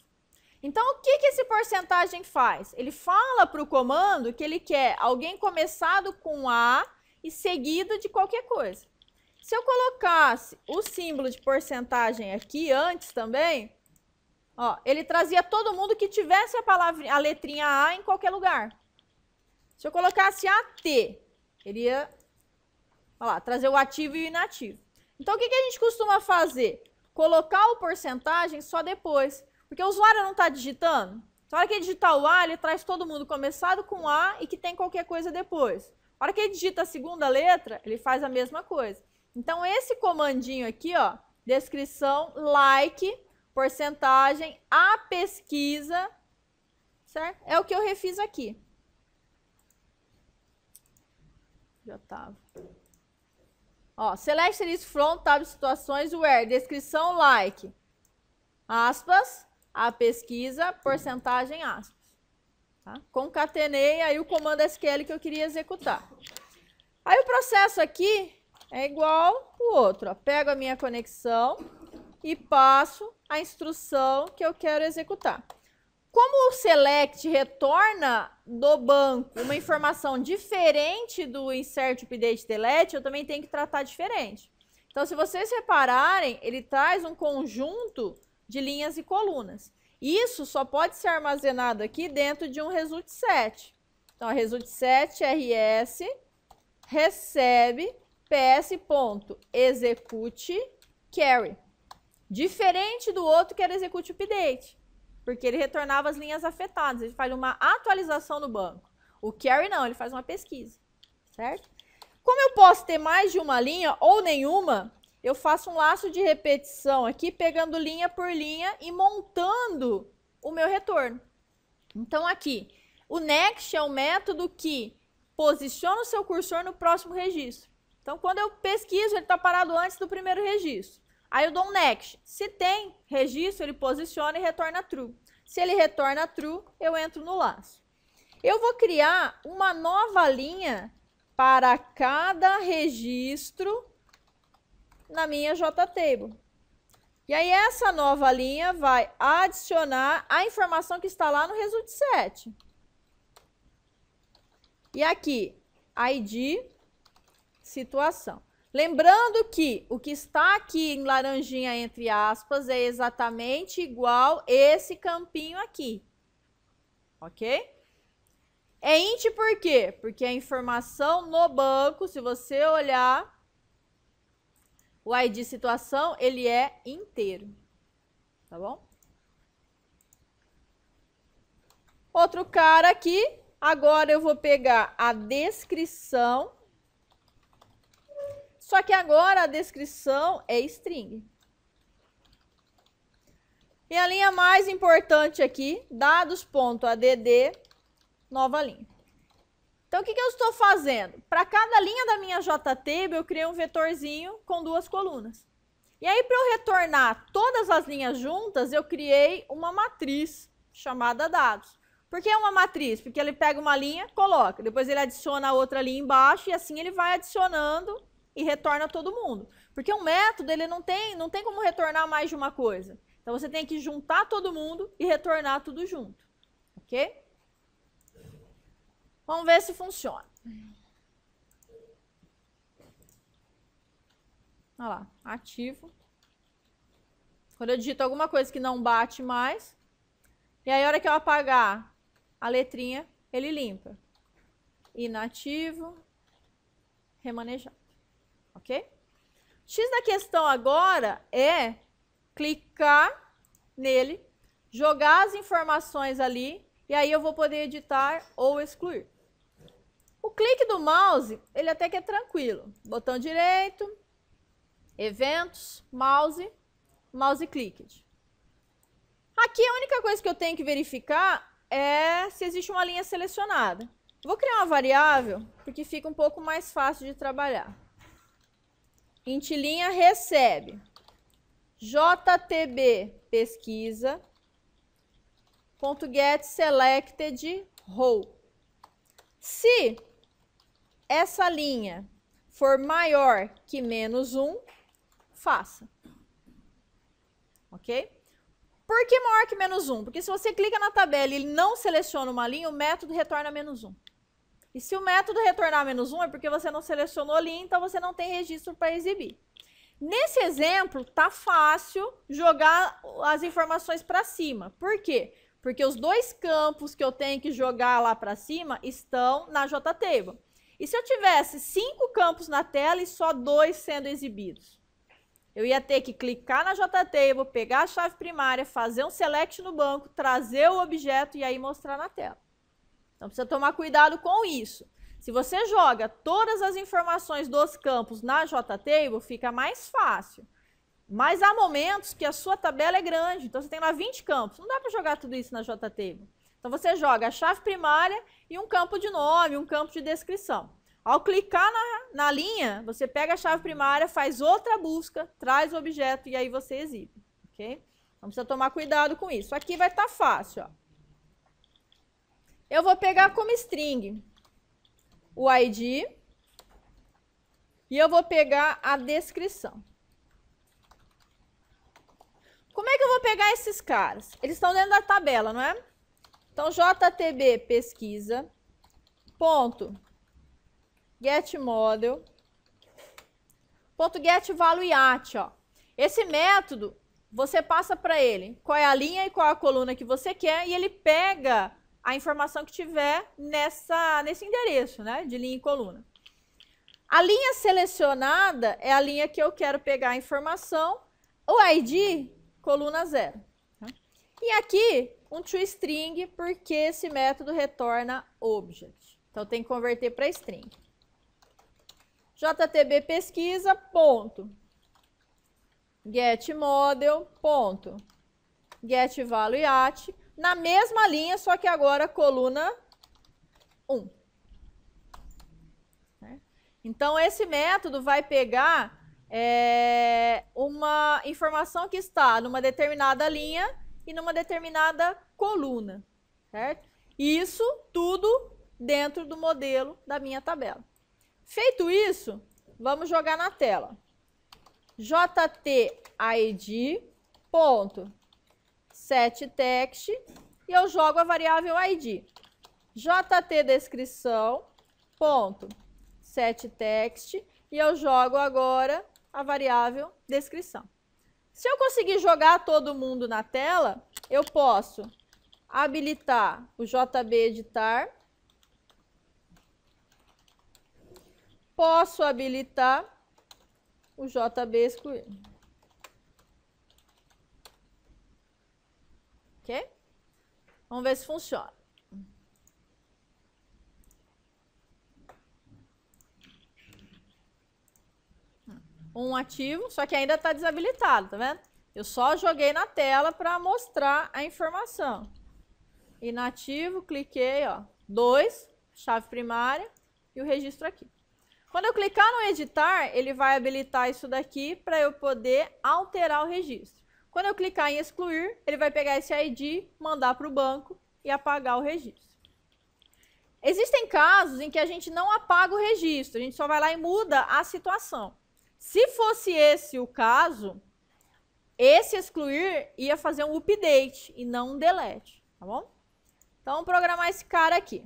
Então, o que esse porcentagem faz? Ele fala para o comando que ele quer alguém começado com A e seguido de qualquer coisa. Se eu colocasse o símbolo de porcentagem aqui antes também, ó, ele trazia todo mundo que tivesse a letrinha A em qualquer lugar. Se eu colocasse AT, ele ia, olha lá, trazer o ativo e o inativo. Então, o que a gente costuma fazer? Colocar o porcentagem só depois. Porque o usuário não está digitando. Na hora que ele digitar o A, ele traz todo mundo começado com A e que tem qualquer coisa depois. Na hora que ele digita a segunda letra, ele faz a mesma coisa. Então, esse comandinho aqui, ó, descrição, like, porcentagem, a pesquisa, certo? É o que eu refiz aqui. Já estava. Ó, select series from, tab, situações, where, descrição, like, aspas, a pesquisa, porcentagem, aspas. Tá? Concatenei aí o comando SQL que eu queria executar. Aí o processo aqui é igual o outro. Ó. Pego a minha conexão e passo a instrução que eu quero executar. Como o select retorna do banco uma informação diferente do insert, update, delete, eu também tenho que tratar diferente. Então, se vocês repararem, ele traz um conjunto de linhas e colunas. Isso só pode ser armazenado aqui dentro de um result set. Então, a result set rs recebe ps.execute carry. Diferente do outro que era execute update, porque ele retornava as linhas afetadas, ele faz uma atualização no banco. O carry não, ele faz uma pesquisa, certo? Como eu posso ter mais de uma linha ou nenhuma, eu faço um laço de repetição aqui, pegando linha por linha e montando o meu retorno. Então, aqui, o next é um método que posiciona o seu cursor no próximo registro. Então, quando eu pesquiso, ele está parado antes do primeiro registro. Aí eu dou um next. Se tem registro, ele posiciona e retorna true. Se ele retorna true, eu entro no laço. Eu vou criar uma nova linha para cada registro na minha JTable. E aí essa nova linha vai adicionar a informação que está lá no result set. E aqui, ID, situação. Lembrando que o que está aqui em laranjinha entre aspas é exatamente igual esse campinho aqui. Ok? É int por quê? Porque a informação no banco, se você olhar, o ID situação, ele é inteiro. Tá bom? Outro cara aqui. Agora eu vou pegar a descrição. Só que agora a descrição é string. E a linha mais importante aqui, dados.add, nova linha. Então, o que eu estou fazendo? Para cada linha da minha JTable, eu criei um vetorzinho com 2 colunas. E aí, para eu retornar todas as linhas juntas, eu criei uma matriz chamada dados. Por que uma matriz? Porque ele pega uma linha, coloca, depois ele adiciona a outra linha embaixo e assim ele vai adicionando e retorna todo mundo. Porque um método, ele não tem como retornar mais de uma coisa. Então, você tem que juntar todo mundo e retornar tudo junto. Ok? Vamos ver se funciona. Olha lá, ativo. Quando eu digito alguma coisa que não bate mais, e aí a hora que eu apagar a letrinha, ele limpa. Inativo, remanejado. Ok? X da questão agora é clicar nele, jogar as informações ali, e aí eu vou poder editar ou excluir. O clique do mouse, ele até que é tranquilo. Botão direito, eventos, mouse clicked. Aqui a única coisa que eu tenho que verificar é se existe uma linha selecionada. Vou criar uma variável, porque fica um pouco mais fácil de trabalhar. Int linha recebe JTB pesquisa .get selected row. Se essa linha for maior que -1, faça. Ok? Por que maior que -1? Porque se você clica na tabela e ele não seleciona uma linha, o método retorna -1. E se o método retornar -1 é porque você não selecionou a linha, então você não tem registro para exibir. Nesse exemplo, tá fácil jogar as informações para cima. Por quê? Porque os dois campos que eu tenho que jogar lá para cima estão na JTable. E se eu tivesse 5 campos na tela e só 2 sendo exibidos? Eu ia ter que clicar na JTable, pegar a chave primária, fazer um select no banco, trazer o objeto e aí mostrar na tela. Então, precisa tomar cuidado com isso. Se você joga todas as informações dos campos na JTable, fica mais fácil. Mas há momentos que a sua tabela é grande, então você tem lá 20 campos. Não dá para jogar tudo isso na JTable. Então, você joga a chave primária e um campo de nome, um campo de descrição. Ao clicar na linha, você pega a chave primária, faz outra busca, traz o objeto e aí você exibe. Ok? Então, precisa tomar cuidado com isso. Aqui vai estar fácil, ó. Eu vou pegar como string o ID e eu vou pegar a descrição. Como é que eu vou pegar esses caras? Eles estão dentro da tabela, não é? Então, JTB pesquisa, ponto, get model, ponto get value at, ó. Esse método, você passa para ele qual é a linha e qual é a coluna que você quer e ele pega a informação que tiver nesse endereço, né, de linha e coluna. A linha selecionada é a linha que eu quero pegar a informação, o ID, coluna 0. Tá? E aqui, um toString, porque esse método retorna object. Então, tem que converter para string. JTB pesquisa, ponto, get model, ponto, get value at, na mesma linha, só que agora coluna 1. Então, esse método vai pegar uma informação que está numa determinada linha e numa determinada coluna, certo? Isso tudo dentro do modelo da minha tabela. Feito isso, vamos jogar na tela. JTID.setText e eu jogo a variável ID. JTDescrição.setText e eu jogo agora a variável descrição. Se eu conseguir jogar todo mundo na tela, eu posso habilitar o JB editar. Posso habilitar o JB excluir. Ok? Vamos ver se funciona. Um ativo, só que ainda está desabilitado, tá vendo? Eu só joguei na tela para mostrar a informação. Inativo, cliquei, ó, 2, chave primária e o registro aqui. Quando eu clicar no editar, ele vai habilitar isso daqui para eu poder alterar o registro. Quando eu clicar em excluir, ele vai pegar esse ID, mandar para o banco e apagar o registro. Existem casos em que a gente não apaga o registro, a gente só vai lá e muda a situação. Se fosse esse o caso, esse excluir ia fazer um update e não um delete, tá bom? Então, vamos programar esse cara aqui.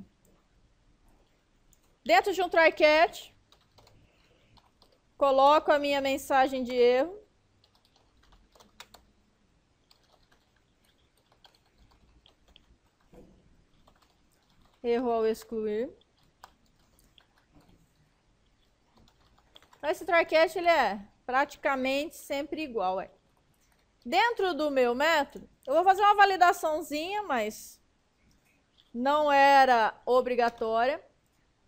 Dentro de um try catch, coloco a minha mensagem de erro. Erro ao excluir. Então, esse try catch, ele é praticamente sempre igual. Dentro do meu método, eu vou fazer uma validaçãozinha, mas não era obrigatória.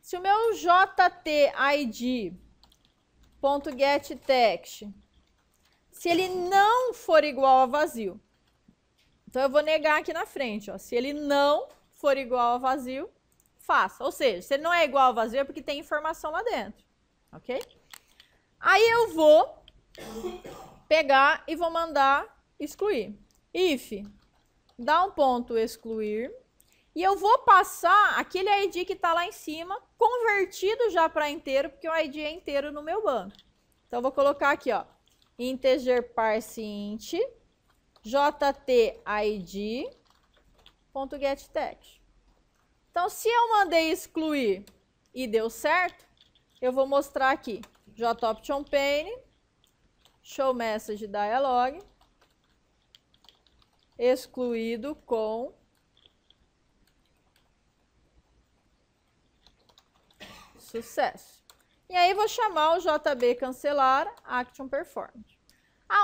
Se o meu jtid.getText, se ele não for igual a vazio, então eu vou negar aqui na frente, ó, se ele não for igual a vazio, faça. Ou seja, se ele não é igual a vazio é porque tem informação lá dentro, ok? Aí eu vou pegar e vou mandar excluir. If, dá um ponto excluir, e eu vou passar aquele ID que está lá em cima, convertido já para inteiro, porque o ID é inteiro no meu banco. Então, eu vou colocar aqui, ó, integer parse int, jtid.getText. Então, se eu mandei excluir e deu certo, eu vou mostrar aqui, jOptionPane, show message dialog, excluído com sucesso. E aí vou chamar o JB cancelar action performed.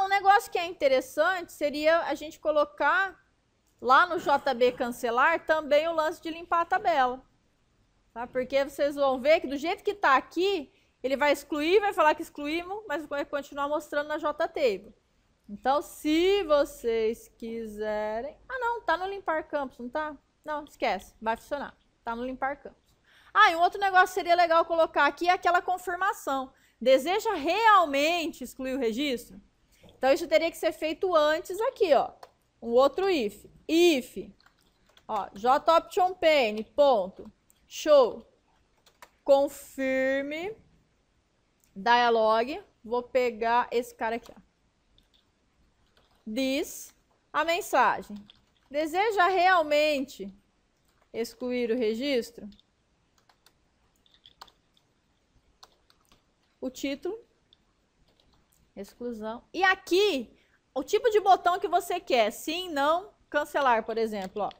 Um negócio que é interessante seria a gente colocar lá no JB cancelar também o lance de limpar a tabela. Tá? Porque vocês vão ver que do jeito que está aqui, ele vai excluir, vai falar que excluímos, mas vai continuar mostrando na JTable. Então, se vocês quiserem... não, tá no limpar campos, não tá? Não, esquece, vai funcionar. Tá no limpar campos. E um outro negócio seria legal colocar aqui é aquela confirmação. Deseja realmente excluir o registro? Então, isso teria que ser feito antes aqui, ó. Um outro if. If, ó, jOptionPane, ponto, show, confirme, dialog, vou pegar esse cara aqui, ó. Diz a mensagem. Deseja realmente excluir o registro? O título, exclusão. E aqui, o tipo de botão que você quer, sim, não, cancelar, por exemplo, ó,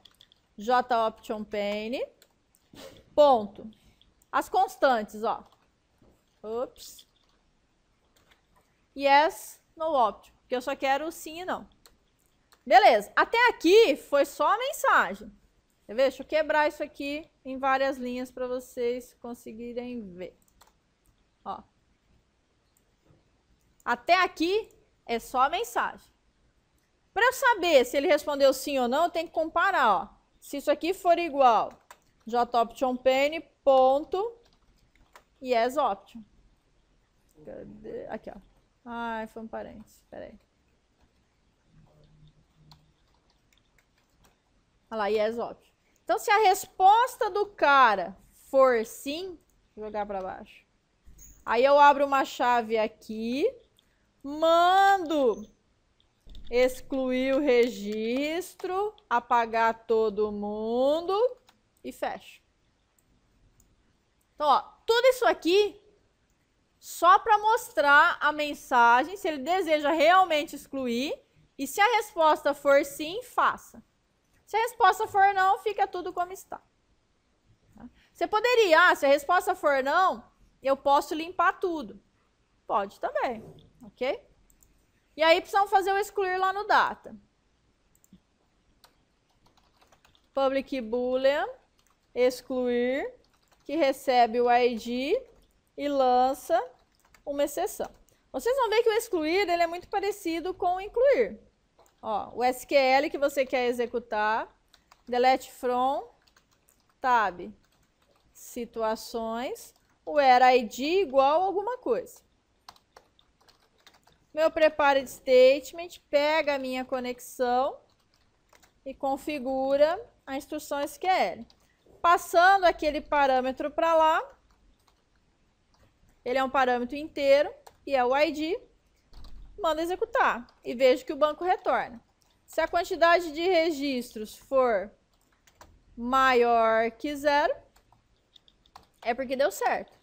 jOptionPane, ponto. As constantes, ó. Ups. Yes, no option, porque eu só quero sim e não. Beleza, até aqui foi só a mensagem. Quer ver? Deixa eu quebrar isso aqui em várias linhas para vocês conseguirem ver. Ó. Até aqui é só a mensagem. Para eu saber se ele respondeu sim ou não, eu tenho que comparar. Ó. Se isso aqui for igual, jOptionPane, ponto, yes option. Cadê? Aqui, ó. Foi um parênteses. Espera aí. Olha lá, yes option. Então, se a resposta do cara for sim, vou jogar para baixo. Aí eu abro uma chave aqui, mando excluir o registro, apagar todo mundo e fecho. Então, ó, tudo isso aqui só para mostrar a mensagem, se ele deseja realmente excluir, e se a resposta for sim, faça. Se a resposta for não, fica tudo como está. Você poderia, se a resposta for não, eu posso limpar tudo. Pode também, ok? E aí precisamos fazer o excluir lá no data. Public boolean, excluir, que recebe o ID e lança uma exceção. Vocês vão ver que o excluir ele é muito parecido com o incluir. Ó, o SQL que você quer executar, delete from, tab, situações, o where ID igual a alguma coisa. Meu prepared statement pega a minha conexão e configura a instrução SQL. Passando aquele parâmetro para lá, ele é um parâmetro inteiro e é o ID, manda executar e vejo que o banco retorna. Se a quantidade de registros for maior que 0, é porque deu certo.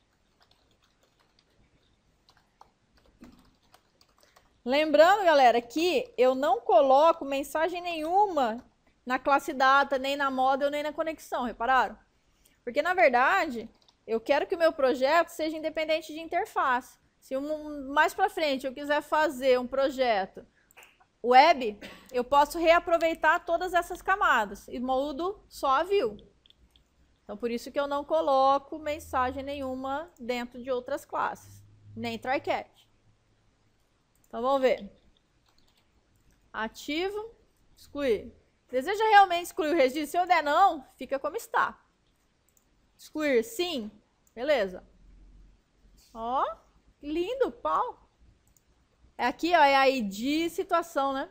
Lembrando, galera, que eu não coloco mensagem nenhuma na classe data, nem na model, nem na conexão, repararam? Porque, na verdade, eu quero que o meu projeto seja independente de interface. Se mais para frente eu quiser fazer um projeto web, eu posso reaproveitar todas essas camadas e mudo só a view. Então, por isso que eu não coloco mensagem nenhuma dentro de outras classes, nem try-catch. Então, vamos ver. Ativo, excluir. Deseja realmente excluir o registro? Se eu der não, fica como está. Excluir, sim. Beleza. Ó, lindo, pau. É aqui, ó, é a ID situação, né?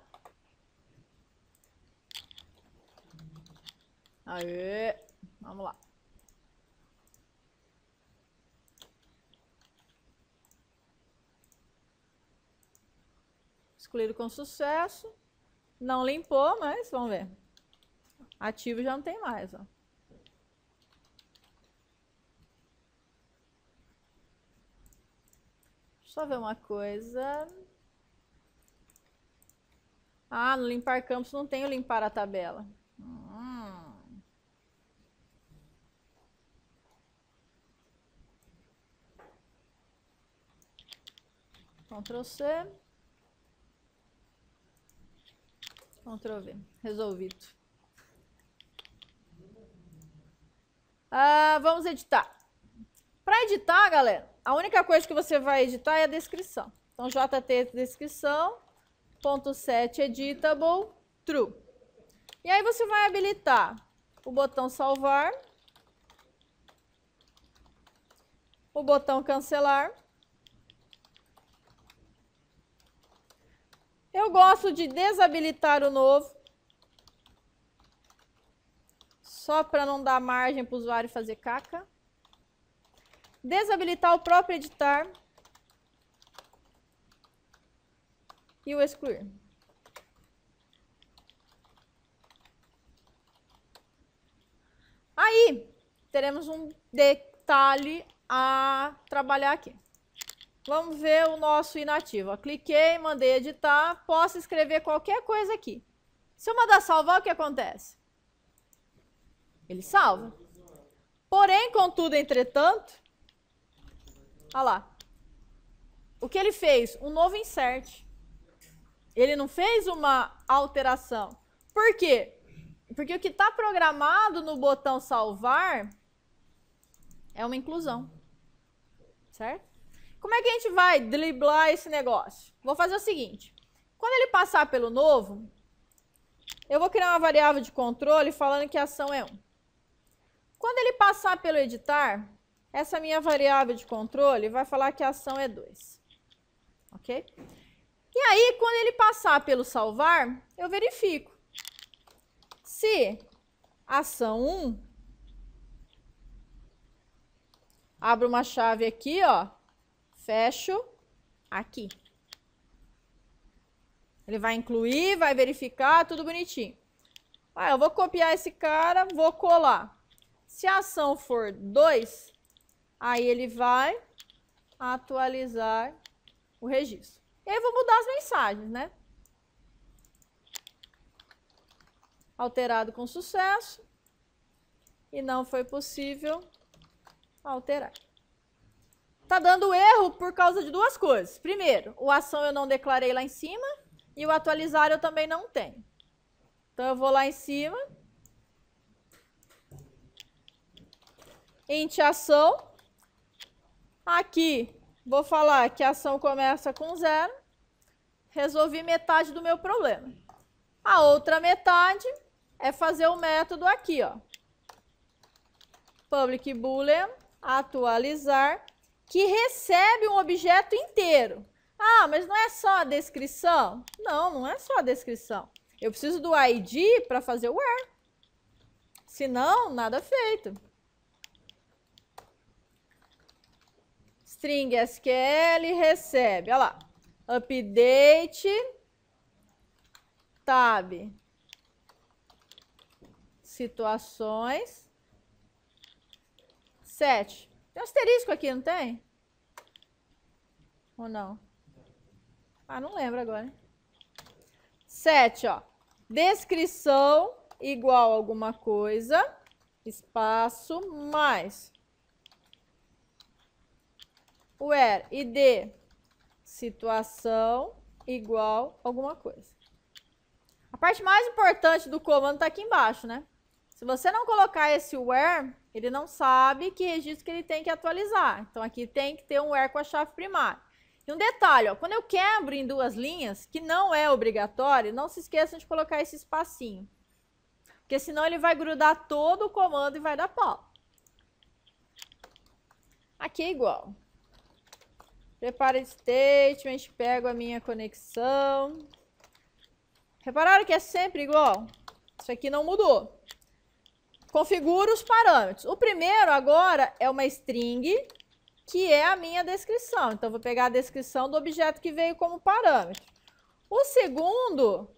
Aê, vamos lá. Excluído com sucesso. Não limpou, mas vamos ver. Ativo já não tem mais, ó. Só ver uma coisa. Ah, no limpar campos não tem o limpar a tabela. Ctrl C. Ctrl V. Resolvido. Vamos editar. Para editar, galera, a única coisa que você vai editar é a descrição. Então, JT descrição, .set editable, true. E aí você vai habilitar o botão salvar, o botão cancelar. Eu gosto de desabilitar o novo, só para não dar margem para o usuário fazer caca. Desabilitar o próprio editar e o excluir. Aí, teremos um detalhe a trabalhar aqui. Vamos ver o nosso inativo. Ó, cliquei, mandei editar, posso escrever qualquer coisa aqui. Se eu mandar salvar, o que acontece? Ele salva. Porém, contudo, entretanto, olha lá. O que ele fez? Um novo insert. Ele não fez uma alteração. Por quê? Porque o que está programado no botão salvar é uma inclusão. Certo? Como é que a gente vai driblar esse negócio? Vou fazer o seguinte. Quando ele passar pelo novo, eu vou criar uma variável de controle falando que a ação é 1. Quando ele passar pelo editar, essa minha variável de controle vai falar que a ação é 2. Ok? E aí, quando ele passar pelo salvar, eu verifico. Se ação 1, abro uma chave aqui, ó, fecho aqui. Ele vai incluir, vai verificar, tudo bonitinho. Eu vou copiar esse cara, vou colar. Se a ação for 2, aí ele vai atualizar o registro. E aí eu vou mudar as mensagens, né? Alterado com sucesso. E não foi possível alterar. Tá dando erro por causa de duas coisas. Primeiro, o ação eu não declarei lá em cima e o atualizar eu também não tenho. Então eu vou lá em cima. Int ação. Aqui vou falar que a ação começa com 0. Resolvi metade do meu problema. A outra metade é fazer o método aqui, ó. Public boolean atualizar, que recebe um objeto inteiro. Ah, mas não é só a descrição? Não, não é só a descrição. Eu preciso do ID para fazer o where. Senão, nada feito. String SQL recebe, olha lá. Update, tab, situações, 7. Tem um asterisco aqui, não tem? Ou não? Ah, não lembro agora. 7, ó. Descrição igual a alguma coisa, espaço, mais where id situação igual a alguma coisa. A parte mais importante do comando está aqui embaixo, né? Se você não colocar esse where, ele não sabe que registro que ele tem que atualizar. Então, aqui tem que ter um where com a chave primária. E um detalhe, ó, quando eu quebro em duas linhas, que não é obrigatório, não se esqueçam de colocar esse espacinho. Porque senão ele vai grudar todo o comando e vai dar pau. Aqui é igual. Prepare statement, pego a minha conexão. Repararam que é sempre igual? Isso aqui não mudou. Configuro os parâmetros. O primeiro agora é uma string, que é a minha descrição. Então, vou pegar a descrição do objeto que veio como parâmetro. O segundo,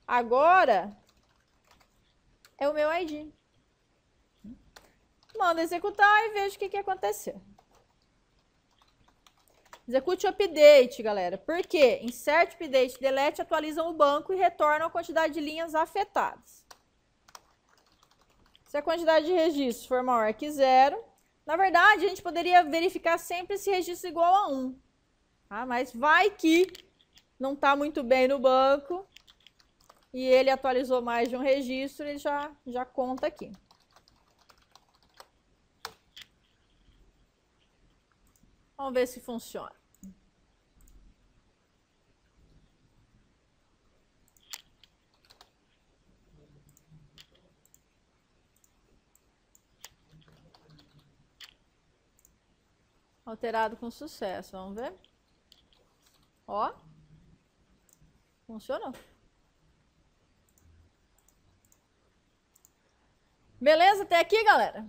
agora, é o meu ID. Mando executar e vejo o que aconteceu. Execute o update, galera. Por quê? Insert, update, delete atualizam o banco e retornam a quantidade de linhas afetadas. Se a quantidade de registros for maior que 0, na verdade, a gente poderia verificar sempre esse registro igual a 1. Tá? Mas vai que não está muito bem no banco e ele atualizou mais de um registro, ele já conta aqui. Vamos ver se funciona. Alterado com sucesso, vamos ver. Ó, funcionou. Beleza até aqui, galera?